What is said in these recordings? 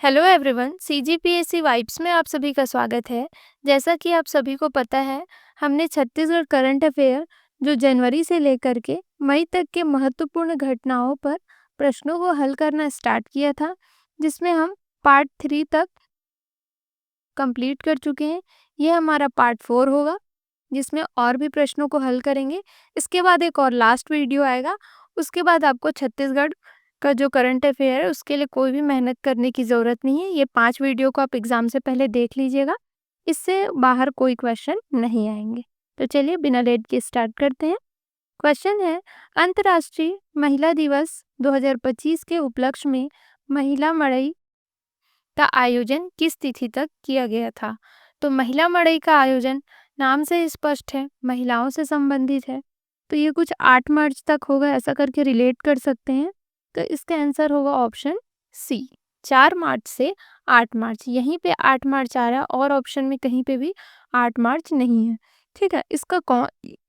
Hello everyone, CGPSC vibes में आप सभी का स्वागत है। जैसा कि आप सभी को पता है, हमने छत्तीसगढ़ करंट अफेयर जो जनवरी से लेकर के मई तक के महत्वपूर्ण घटनाओं पर प्रश्नों को हल करना स्टार्ट किया था, जिसमें हम पार्ट 3 तक कंप्लीट कर चुके हैं। यह हमारा पार्ट 4 होगा, जिसमें और भी प्रश्नों को हल करेंगे। इसके बाद एक और लास्ट वीडियो आएगा। उसके बाद आपको छत्तीसगढ़ का जो करंट अफेयर है उसके लिए कोई भी मेहनत करने की ज़रूरत नहीं है। ये 5 वीडियो को आप एग्ज़ाम से पहले देख लीजिएगा। इससे बाहर कोई क्वेश्चन नहीं आएंगे। तो चलिए बिना लेट के स्टार्ट करते हैं। क्वेश्चन है, अंतर्राष्ट्रीय महिला दिवस 2025 के उपलक्ष्य में महिला मड़ई का आयोजन किस तिथि तक किया गया था? तो महिला मड़ई का आयोजन नाम से ही स्पष्ट है, महिलाओं से संबंधित है। तो ये कुछ 8 मार्च तक होगा, ऐसा करके रिलेट कर सकते हैं। तो इसका आंसर होगा ऑप्शन सी, 4 मार्च से 8 मार्च। यहीं पे 8 मार्च आ रहा है और ऑप्शन में कहीं पे भी 8 मार्च नहीं है। ठीक है,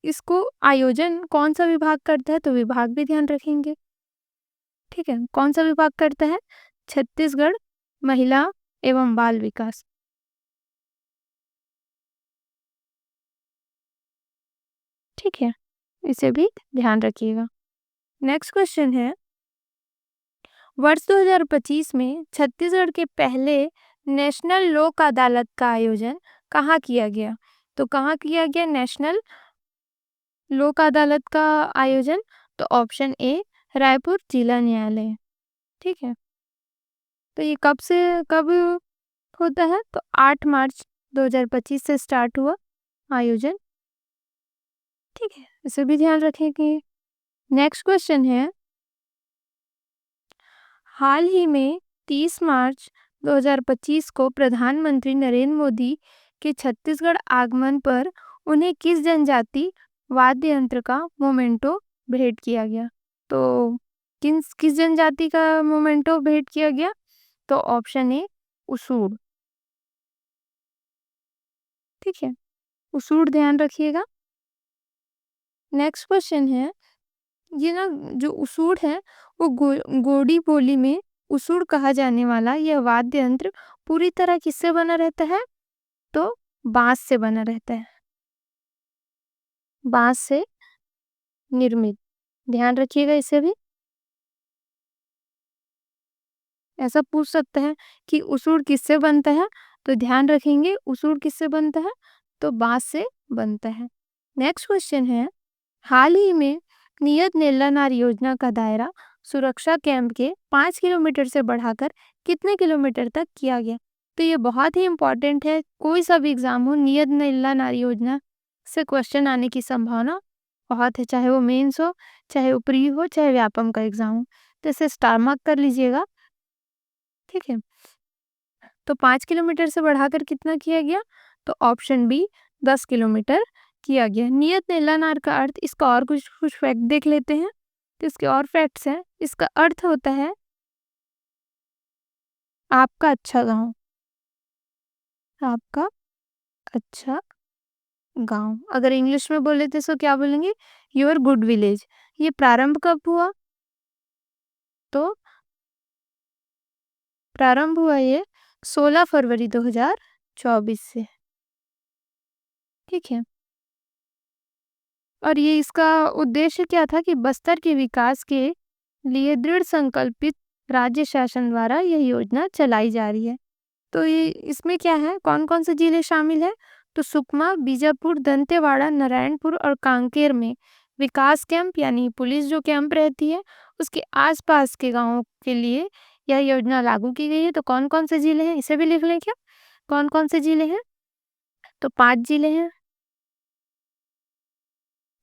इसको आयोजन कौन सा विभाग करता है? तो विभाग भी ध्यान रखेंगे। ठीक है, कौन सा विभाग करता है? छत्तीसगढ़ महिला एवं बाल विकास। ठीक है, इसे भी ध्यान रखिएगा। नेक्स्ट क्वेश्चन है, वर्ष 2025 में छत्तीसगढ़ के पहले नेशनल लोक अदालत का आयोजन कहाँ किया गया? तो कहाँ किया गया नेशनल लोक अदालत का आयोजन? तो ऑप्शन ए, रायपुर जिला न्यायालय। ठीक है, तो ये कब होता है? तो 8 मार्च 2025 से स्टार्ट हुआ आयोजन। ठीक है, इसे भी ध्यान रखेंगे। नेक्स्ट क्वेश्चन है, हाल ही में 30 मार्च 2025 को प्रधानमंत्री नरेंद्र मोदी के छत्तीसगढ़ आगमन पर उन्हें किस जनजाति वाद्य यंत्र का मोमेंटो भेंट किया गया? तो किस जनजाति का मोमेंटो भेंट किया गया? तो ऑप्शन ए, उसूड़। ठीक है, उसूड़ ध्यान रखिएगा। नेक्स्ट क्वेश्चन है, ये ना जो उसूड़ है वो गोडी बोली में उसूड़ कहा जाने वाला यह वाद्य यंत्र पूरी तरह किससे बना रहता है? तो बांस से बना रहता है, बांस से निर्मित। ध्यान रखिएगा इसे भी। ऐसा पूछ सकता है कि उसूड़ किससे बनता है? तो ध्यान रखेंगे उसूड़ किससे बनता है? तो बांस से बनता है। नेक्स्ट क्वेश्चन है, हाल ही में नियत नेल्लानार योजना का दायरा सुरक्षा कैंप के 5 किलोमीटर से बढ़ाकर कितने किलोमीटर तक किया गया? तो ये बहुत ही इंपॉर्टेंट है। कोई सा भी एग्जाम हो, नियत नेल्लानार योजना से क्वेश्चन आने की संभावना बहुत है, चाहे वो मेंस हो, चाहे वो प्री हो, चाहे व्यापम का एग्जाम हो। तो इसे स्टार मार्क कर लीजिएगा। ठीक है, तो 5 किलोमीटर से बढ़ाकर कितना किया गया? तो ऑप्शन बी, 10 किलोमीटर किया गया। नियत नेल्लानार का अर्थ, इसका और कुछ कुछ फैक्ट देख लेते हैं। तो इसके और फैक्ट्स हैं। इसका अर्थ होता है आपका अच्छा गांव, आपका अच्छा गांव। अगर इंग्लिश में बोले तो क्या बोलेंगे? Your good village. ये प्रारंभ कब हुआ? तो प्रारंभ हुआ ये 16 फरवरी 2024 से। ठीक है, और ये इसका उद्देश्य क्या था कि बस्तर के विकास के लिए दृढ़ संकल्पित राज्य शासन द्वारा यह योजना चलाई जा रही है। तो ये इसमें क्या है, कौन कौन से जिले शामिल है? तो सुकमा, बीजापुर, दंतेवाड़ा, नारायणपुर और कांकेर में विकास कैंप यानी पुलिस जो कैंप रहती है उसके आसपास के गांवों के लिए यह योजना लागू की गई है। तो कौन कौन से जिले हैं, इसे भी लिख लें क्या? कौन कौन से जिले हैं? तो 5 जिले हैं।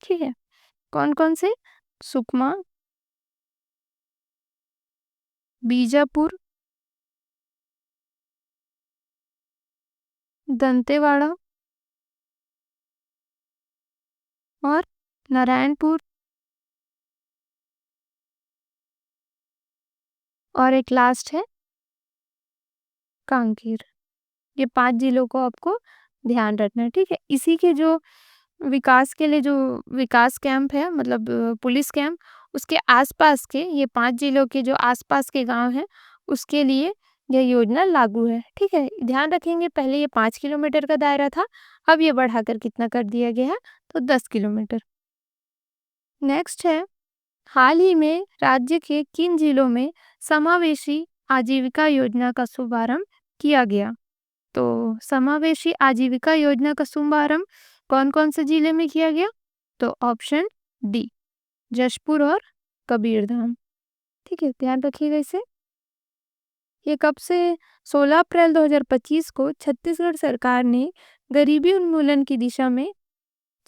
ठीक है, कौन कौन से? सुकमा, बीजापुर, दंतेवाड़ा और नारायणपुर, और एक लास्ट है कांकेर। ये 5 जिलों को आपको ध्यान रखना है। ठीक है, इसी के जो विकास के लिए जो विकास कैंप है, मतलब पुलिस कैंप, उसके आसपास के ये 5 जिलों के जो आसपास के गांव हैं उसके लिए यह योजना लागू है। ठीक है, ध्यान रखेंगे पहले ये 5 किलोमीटर का दायरा था, अब ये बढ़ाकर कितना कर दिया गया है, तो 10 किलोमीटर। नेक्स्ट है, हाल ही में राज्य के किन जिलों में समावेशी आजीविका योजना का शुभारंभ किया गया? तो समावेशी आजीविका योजना का शुभारंभ कौन कौन से जिले में किया गया? तो ऑप्शन डी, जशपुर और कबीरधाम। ठीक है, ध्यान रखिएगा इसे। ये कब से? 16 अप्रैल 2025 को छत्तीसगढ़ सरकार ने गरीबी उन्मूलन की दिशा में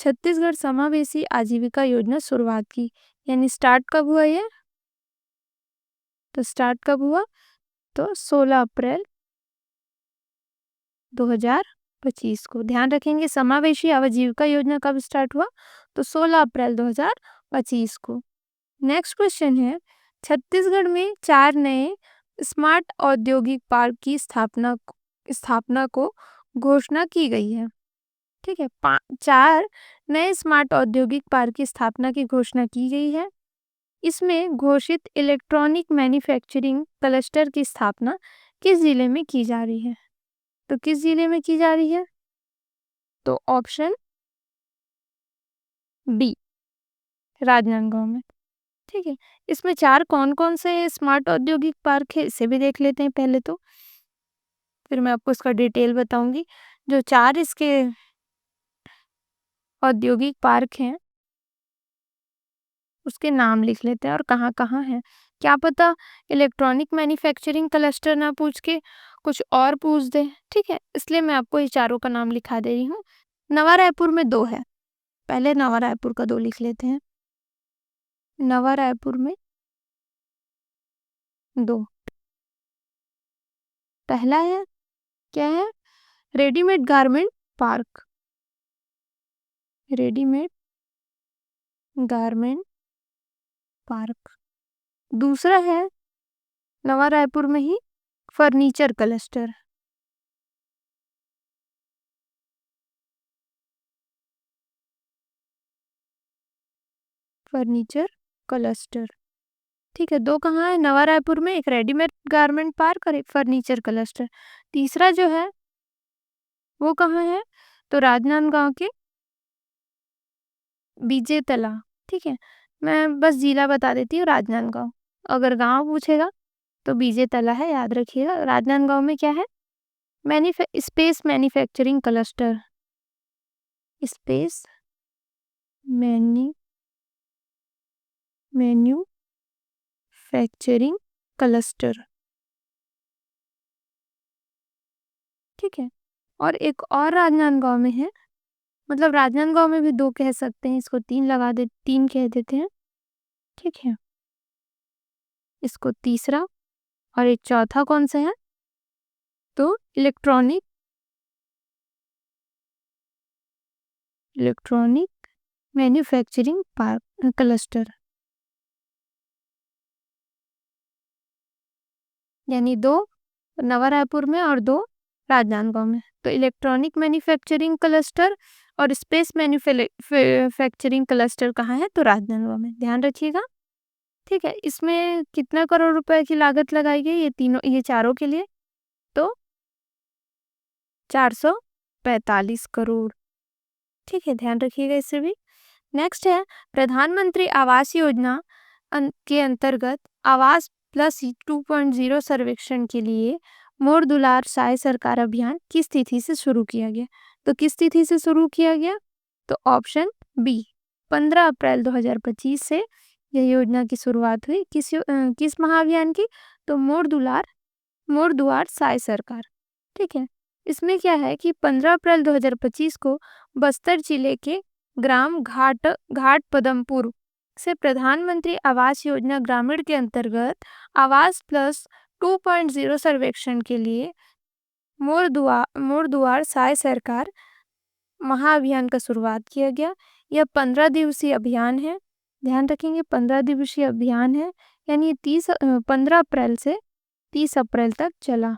छत्तीसगढ़ समावेशी आजीविका योजना शुरुआत की। यानी स्टार्ट कब हुआ ये? तो स्टार्ट कब हुआ? तो 16 अप्रैल 2025 को। ध्यान रखेंगे समावेशी आजीविका योजना कब स्टार्ट हुआ? तो 16 अप्रैल 2025 को। नेक्स्ट क्वेश्चन है, छत्तीसगढ़ में 4 नए स्मार्ट औद्योगिक पार्क की स्थापना को घोषणा की गई है। ठीक है, 4 नए स्मार्ट औद्योगिक पार्क की स्थापना की घोषणा की गई है। इसमें घोषित इलेक्ट्रॉनिक मैन्युफैक्चरिंग क्लस्टर की स्थापना किस जिले में की जा रही है? तो किस जिले में की जा रही है? तो ऑप्शन बी, राजनांदगांव में। ठीक है, इसमें 4 कौन कौन से स्मार्ट औद्योगिक पार्क है इसे भी देख लेते हैं पहले तो, फिर मैं आपको इसका डिटेल बताऊंगी। जो 4 इसके औद्योगिक पार्क हैं उसके नाम लिख लेते हैं और कहाँ कहाँ है। क्या पता इलेक्ट्रॉनिक मैन्युफैक्चरिंग क्लस्टर ना पूछ के कुछ और पूछ दे। ठीक है, इसलिए मैं आपको ये चारों का नाम लिखा दे रही हूँ। नवा रायपुर में 2 है, पहले नवा रायपुर का 2 लिख लेते हैं। नवा रायपुर में 2। पहला है, क्या है? Readymade garment park. Readymade garment park. दूसरा है नवा रायपुर में ही फर्नीचर क्लस्टर। Furniture cluster. ठीक है, 2 कहाँ है? नवा रायपुर में, एक रेडीमेड गारमेंट पार्क और एक फर्नीचर क्लस्टर। तीसरा जो है वो कहाँ है? तो राजनांदगांव के बीजेतला। ठीक है, मैं बस जिला बता देती हूँ, राजनांदगांव। अगर गांव पूछेगा तो बीजेतला है, याद रखिएगा। राजनांदगांव में क्या है? Space manufacturing cluster. Space manufacturing cluster. ठीक है, और एक और राजनांदगांव में है, मतलब राजनांदगांव में भी 2 कह सकते हैं, इसको 3 कह देते हैं। ठीक है, इसको तीसरा और एक चौथा कौन सा है? तो इलेक्ट्रॉनिक मैन्युफैक्चरिंग पार्क क्लस्टर। यानी 2 नवा रायपुर में और 2 राजनांदगांव में। तो इलेक्ट्रॉनिक मैन्युफैक्चरिंग क्लस्टर और स्पेस मैन्युफैक्चरिंग क्लस्टर कहाँ है? तो राजनांदगांव में। ध्यान रखिएगा। ठीक है, इसमें कितना करोड़ रुपए की लागत लगाई गई ये चारों के लिए? तो 445 करोड़। ठीक है, ध्यान रखिएगा इससे भी। नेक्स्ट है, प्रधानमंत्री आवास योजना के अंतर्गत आवास प्लस 2.0 सर्वेक्षण के लिए मोर दुलार साय सरकार अभियान किस तिथि से शुरू किया गया? तो किस तिथि से शुरू किया गया? तो ऑप्शन बी, 15 अप्रैल 2025 से यह योजना की शुरुआत हुई। किस महाअभियान की? तो मोर दुआर साय सरकार। ठीक है, इसमें क्या है कि 15 अप्रैल 2025 को बस्तर जिले के ग्राम घाट पदमपुर से प्रधानमंत्री आवास योजना ग्रामीण के अंतर्गत आवास प्लस 2.0 सर्वेक्षण के लिए मोर दुआर साय सरकार महाअभियान का शुरुआत किया गया। यह 15 दिवसीय अभियान है। ध्यान रखेंगे 15 दिवसीय अभियान है, यानी 15 अप्रैल से 30 अप्रैल तक चला।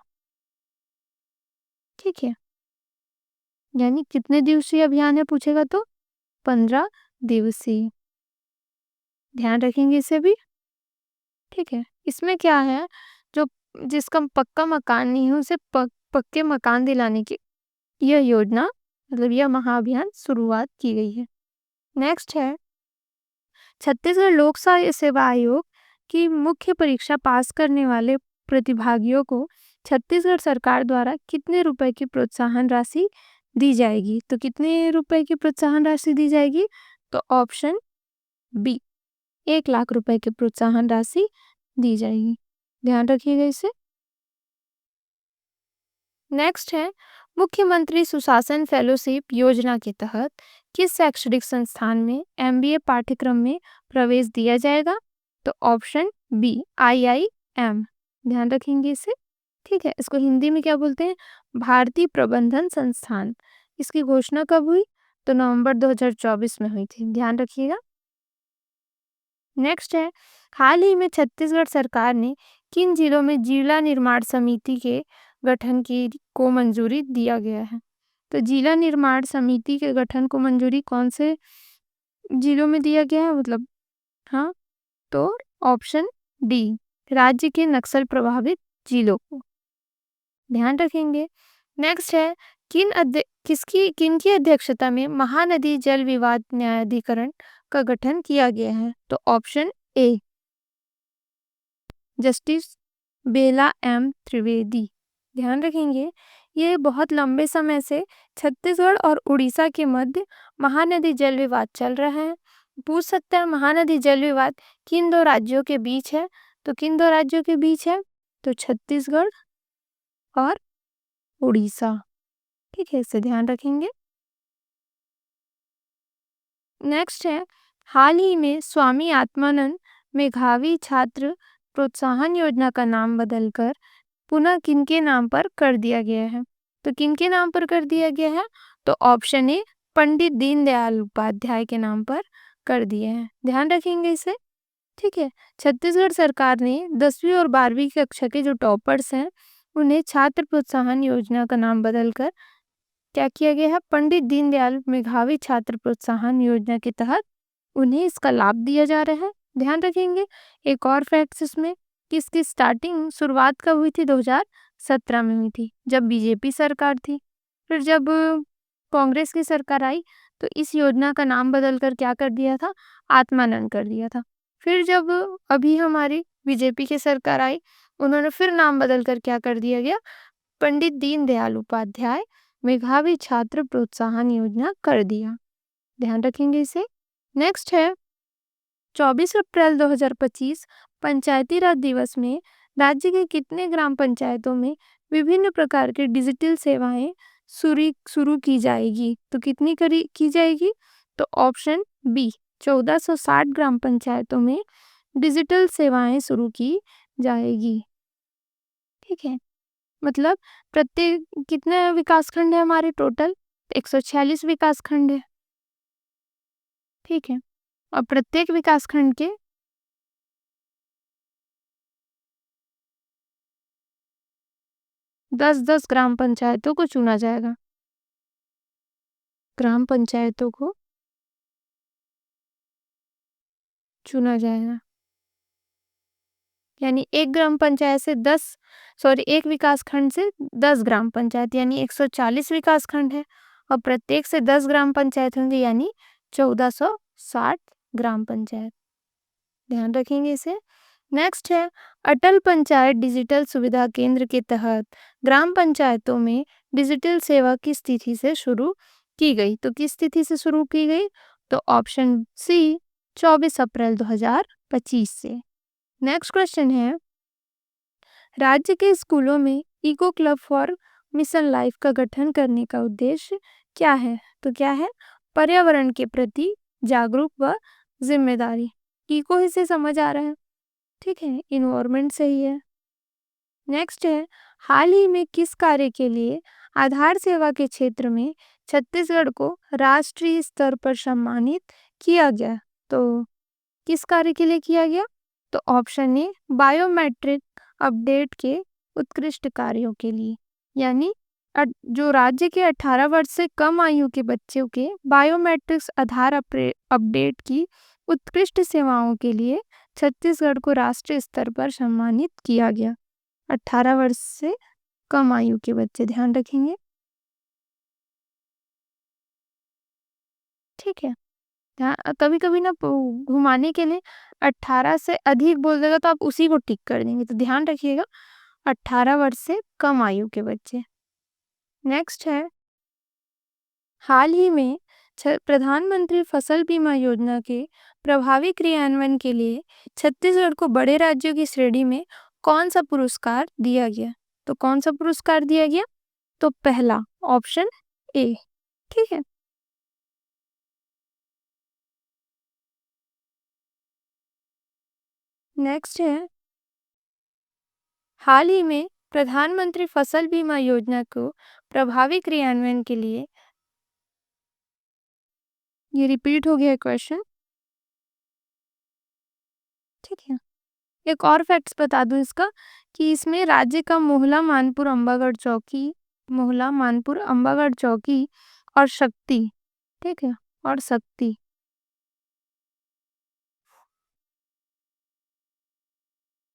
ठीक है, यानी कितने दिवसीय अभियान है पूछेगा तो 15 दिवसीय। ध्यान रखेंगे इसे भी। ठीक है, इसमें क्या है, जो जिसका पक्का मकान नहीं है उसे पक्के मकान दिलाने की यह योजना मतलब यह महाअभियान शुरुआत की गई है। नेक्स्ट है छत्तीसगढ़ लोक सेवा आयोग की मुख्य परीक्षा पास करने वाले प्रतिभागियों को छत्तीसगढ़ सरकार द्वारा कितने रुपए की प्रोत्साहन राशि दी जाएगी? तो कितने रुपए की प्रोत्साहन राशि दी जाएगी? तो ऑप्शन बी 1 लाख रुपए की प्रोत्साहन राशि दी जाएगी। ध्यान रखिएगा इसे। नेक्स्ट है मुख्यमंत्री सुशासन फेलोशिप योजना के तहत किस शैक्षणिक संस्थान में MBA पाठ्यक्रम में प्रवेश दिया जाएगा? तो ऑप्शन बी IIM। ध्यान रखेंगे इसे। ठीक है, इसको हिंदी में क्या बोलते हैं? भारतीय प्रबंधन संस्थान। इसकी घोषणा कब हुई? तो नवंबर 2024 में हुई थी। ध्यान रखिएगा। नेक्स्ट है हाल ही में छत्तीसगढ़ सरकार ने किन जिलों में जिला निर्माण समिति के गठन को मंजूरी दिया गया है? तो जिला निर्माण समिति के गठन को मंजूरी कौन से जिलों में दिया गया है? मतलब हाँ, तो ऑप्शन डी राज्य के नक्सल प्रभावित जिलों को। ध्यान रखेंगे। नेक्स्ट है किनकी अध्यक्षता में महानदी जल विवाद न्यायाधिकरण का गठन किया गया है? तो option A justice Bela M Trivedi. ध्यान रखेंगे ये बहुत लंबे समय से छत्तीसगढ़ और उड़ीसा के मध्य महानदी जल विवाद चल रहा है। पूछ सकता है महानदी जल विवाद किन दो राज्यों के बीच है? तो किन दो राज्यों के बीच है? तो छत्तीसगढ़ और उड़ीसा। ठीक है, इसे ध्यान रखेंगे। नेक्स्ट है हाल ही में स्वामी आत्मानंद मेघावी छात्र प्रोत्साहन योजना का नाम बदलकर पुनः किनके नाम पर कर दिया गया है? तो किनके नाम पर कर दिया गया है? तो ऑप्शन ए पंडित दीनदयाल उपाध्याय के नाम पर कर दिए हैं। ध्यान रखेंगे इसे। ठीक है, छत्तीसगढ़ सरकार ने 10वीं और 12वीं कक्षा के जो टॉपर्स हैं उन्हें छात्र प्रोत्साहन योजना का नाम बदलकर क्या किया गया है? पंडित दीनदयाल मेघावी छात्र प्रोत्साहन योजना के तहत उन्हें इसका लाभ दिया जा रहा है। ध्यान रखेंगे। एक और फैक्ट्स इसमें कि इसकी शुरुआत कब हुई थी? 2017 में हुई थी जब बीजेपी सरकार थी। फिर जब कांग्रेस की सरकार आई तो इस योजना का नाम बदलकर क्या कर दिया था? आत्मानंद कर दिया था। फिर जब अभी हमारी बीजेपी की सरकार आई उन्होंने फिर नाम बदलकर क्या कर दिया गया? पंडित दीनदयाल उपाध्याय मेघावी छात्र प्रोत्साहन योजना कर दिया। ध्यान रखेंगे इसे। नेक्स्ट है 24 अप्रैल 2025 पंचायती राज दिवस में राज्य के कितने ग्राम पंचायतों में विभिन्न प्रकार की डिजिटल सेवाएं शुरू की जाएगी? तो कितनी की जाएगी? तो ऑप्शन बी 1460 ग्राम पंचायतों में डिजिटल सेवाएं शुरू की जाएगी। ठीक है, मतलब प्रत्येक कितने विकासखंड है हमारे? टोटल 146 विकासखंड है। ठीक है, और प्रत्येक विकासखंड के 10-10 ग्राम पंचायतों को चुना जाएगा। ग्राम पंचायतों को चुना जाएगा, यानी एक ग्राम पंचायत से एक विकासखंड से 10 ग्राम पंचायत, यानी 140 विकासखंड है और प्रत्येक से 10 ग्राम पंचायत होंगे, यानी 1460 ग्राम पंचायत। ध्यान रखेंगे इसे। नेक्स्ट है अटल पंचायत डिजिटल सुविधा केंद्र के तहत ग्राम पंचायतों में डिजिटल सेवा किस तिथि से शुरू की गई? तो किस तिथि से शुरू की गई? तो ऑप्शन सी 24 अप्रैल 2025 से। नेक्स्ट क्वेश्चन है राज्य के स्कूलों में eco club for mission life का गठन करने का उद्देश्य क्या है? तो क्या है? पर्यावरण के प्रति जागरूक व जिम्मेदारी। इको ही से समझ आ रहा है। ठीक है, इन्वायरमेंट सही है। नेक्स्ट है हाल ही में किस कार्य के लिए आधार सेवा के क्षेत्र में छत्तीसगढ़ को राष्ट्रीय स्तर पर सम्मानित किया गया? तो किस कार्य के लिए किया गया? तो ऑप्शन ए बायोमेट्रिक अपडेट के उत्कृष्ट कार्यों के लिए, यानी जो राज्य के 18 वर्ष से कम आयु के बच्चों के बायोमेट्रिक्स आधार अपडेट की उत्कृष्ट सेवाओं के लिए छत्तीसगढ़ को राष्ट्रीय स्तर पर सम्मानित किया गया। 18 वर्ष से कम आयु के बच्चे, ध्यान रखेंगे। ठीक है। कभी-कभी ना घुमाने के लिए 18 से अधिक बोल देगा तो आप उसी को टिक कर देंगे, तो ध्यान रखिएगा 18 वर्ष से कम आयु के बच्चे। नेक्स्ट है, हाल ही में प्रधानमंत्री फसल बीमा योजना के प्रभावी क्रियान्वयन के लिए छत्तीसगढ़ को बड़े राज्यों की श्रेणी में कौन सा पुरस्कार दिया गया? तो कौन सा पुरस्कार दिया गया? तो पहला ऑप्शन ए। ठीक है। नेक्स्ट है, हाल ही में प्रधानमंत्री फसल बीमा योजना को प्रभावी क्रियान्वयन के लिए, ये रिपीट हो गया क्वेश्चन। ठीक है। एक और फैक्ट्स बता दूं इसका, कि इसमें राज्य का मोहला मानपुर अंबागढ़ चौकी, मोहला मानपुर अंबागढ़ चौकी और शक्ति, ठीक है, और शक्ति,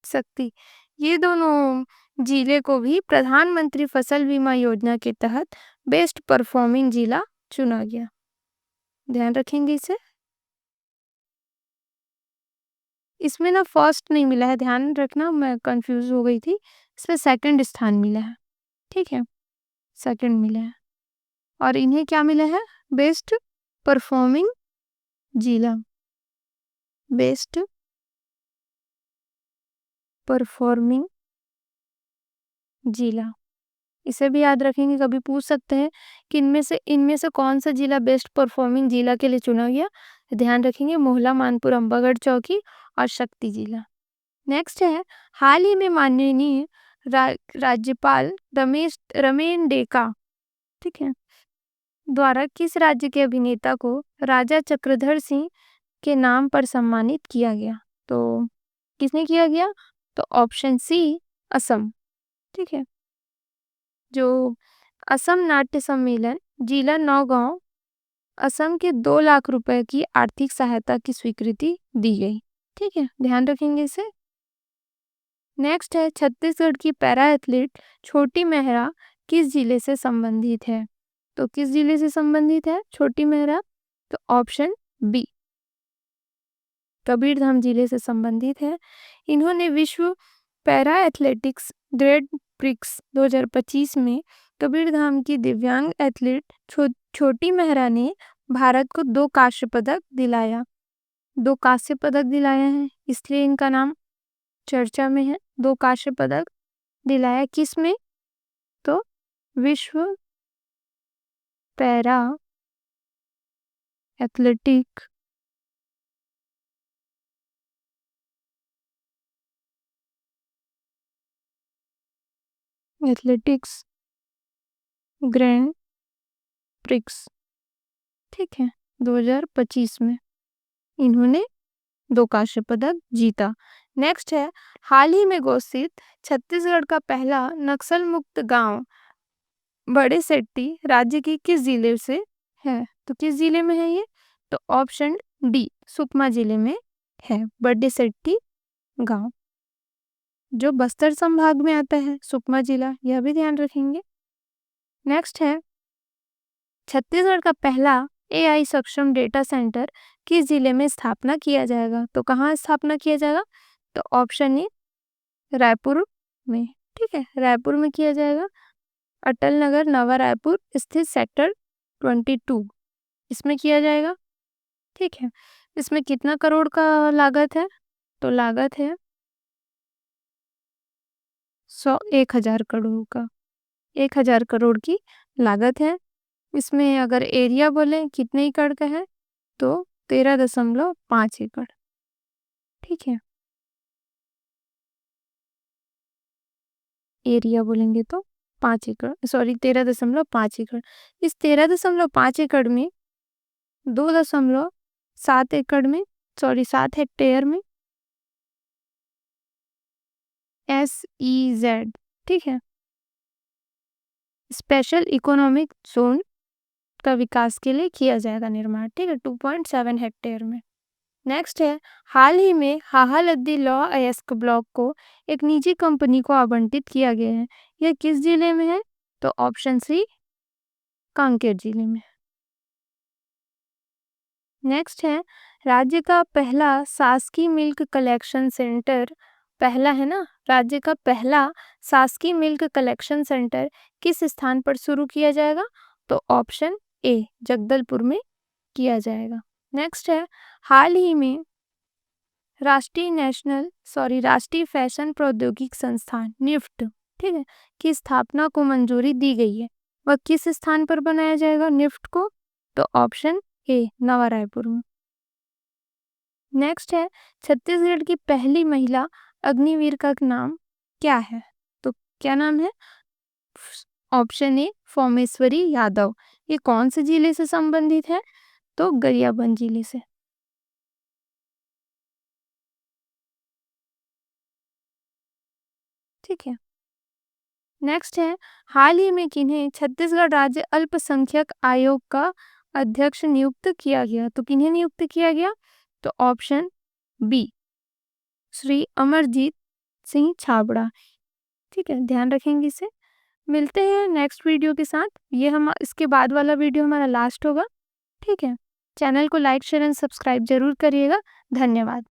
शक्ति, ये दोनों जिले को भी प्रधानमंत्री फसल बीमा योजना के तहत बेस्ट परफॉर्मिंग जिला चुना गया। ध्यान रखेंगे इसे। इसमें ना फर्स्ट नहीं मिला है, ध्यान रखना, मैं कंफ्यूज हो गई थी। इसमें सेकंड स्थान मिला है। ठीक है, सेकंड मिला है। और इन्हें क्या मिला है? बेस्ट परफॉर्मिंग जिला, बेस्ट परफॉर्मिंग जिला। इसे भी याद रखेंगे, कभी पूछ सकते हैं कि इनमें से कौन सा जिला बेस्ट परफॉर्मिंग जिला के लिए चुना गया। ध्यान रखेंगे मोहला मानपुर अंबागढ़ चौकी और शक्ति जिला। नेक्स्ट है, हाल ही में माननीय राज्यपाल रमेन डेका, ठीक है, द्वारा किस राज्य के अभिनेता को राजा चक्रधर सिंह के नाम पर सम्मानित किया गया? तो किसने किया गया? तो ऑप्शन सी, असम। ठीक है। जो असम नाट्य सम्मेलन जिला नौगांव, असम के 2 लाख रुपए की आर्थिक सहायता की स्वीकृति दी गई। ठीक है, ध्यान रखेंगे इसे। नेक्स्ट है, छत्तीसगढ़ की पैरा एथलीट छोटी मेहरा किस जिले से संबंधित है? तो किस जिले से संबंधित है छोटी मेहरा? तो ऑप्शन बी, कबीरधाम जिले से संबंधित है। इन्होंने विश्व पैरा एथलेटिक्स ग्रेड प्रिक्स 2025 में कबीरधाम की दिव्यांग एथलीट छोटी मेहरा ने भारत को 2 कांस्य पदक दिलाया, 2 कांस्य पदक दिलाया है, इसलिए इनका नाम चर्चा में है। 2 कांस्य पदक दिलाया किस में? तो विश्व para athletic athletics grand prix, ठीक है, 2025 में इन्होंने 2 कांस्य पदक जीता। नेक्स्ट है, हाल ही में घोषित छत्तीसगढ़ का पहला नक्सल मुक्त गांव बड़े सेट्टी राज्य के किस जिले से है? तो किस जिले में है ये? तो ऑप्शन डी, सुकमा जिले में है बड़े सेट्टी गांव, जो बस्तर संभाग में आता है सुकमा जिला, यह भी ध्यान रखेंगे। नेक्स्ट है, छत्तीसगढ़ का पहला एआई सक्षम डेटा सेंटर किस जिले में स्थापना किया जाएगा? तो कहाँ स्थापना किया जाएगा? तो ऑप्शन ए, रायपुर में। ठीक है, रायपुर में किया जाएगा। अटल नगर नवा रायपुर स्थित सेक्टर 22, इसमें किया जाएगा। ठीक है, इसमें कितना करोड़ का लागत है? तो लागत है 1,000 करोड़ का, 1,000 करोड़ की लागत है। इसमें अगर एरिया बोले कितने एकड़ का है? तो 13.5 एकड़। ठीक है, एरिया बोलेंगे तो 5 एकड़, सॉरी 13.5 एकड़। इस 13.5 एकड़ में 2.7 एकड़ में, सॉरी 7 हेक्टेयर में SEZ, ठीक है, स्पेशल इकोनॉमिक जोन का विकास के लिए किया जाएगा निर्माण। ठीक है, 2.7 हेक्टेयर में। नेक्स्ट है, हाल ही में हाहालद्दी लॉ अयस्क ब्लॉक को एक निजी कंपनी को आवंटित किया गया है। यह किस जिले में है? तो ऑप्शन सी, कांकेर जिले में। नेक्स्ट है, राज्य का पहला शासकीय मिल्क कलेक्शन सेंटर, पहला है ना, राज्य का पहला शासकीय मिल्क कलेक्शन सेंटर किस स्थान पर शुरू किया जाएगा? तो ऑप्शन ए, जगदलपुर में किया जाएगा। नेक्स्ट है, हाल ही में राष्ट्रीय फैशन प्रौद्योगिकी संस्थान निफ्ट, ठीक है, की स्थापना को मंजूरी दी गई है। वह किस स्थान पर बनाया जाएगा निफ्ट को? तो ऑप्शन ए, नवा रायपुर में। नेक्स्ट है, छत्तीसगढ़ की पहली महिला अग्निवीर का नाम क्या है? तो क्या नाम है? ऑप्शन ए, फोमेश्वरी यादव। ये कौन से जिले से संबंधित है? तो गरियाबंद जिले से। ठीक है। नेक्स्ट है, हाल ही में किन्हें छत्तीसगढ़ राज्य अल्पसंख्यक आयोग का अध्यक्ष नियुक्त किया गया? तो किन्हें नियुक्त किया गया? तो ऑप्शन बी, श्री अमरजीत सिंह छाबड़ा। ठीक है, ध्यान रखेंगे इसे। मिलते हैं नेक्स्ट वीडियो के साथ। ये हम इसके बाद वाला वीडियो हमारा लास्ट होगा। ठीक है, चैनल को लाइक शेयर एंड सब्सक्राइब जरूर करिएगा। धन्यवाद।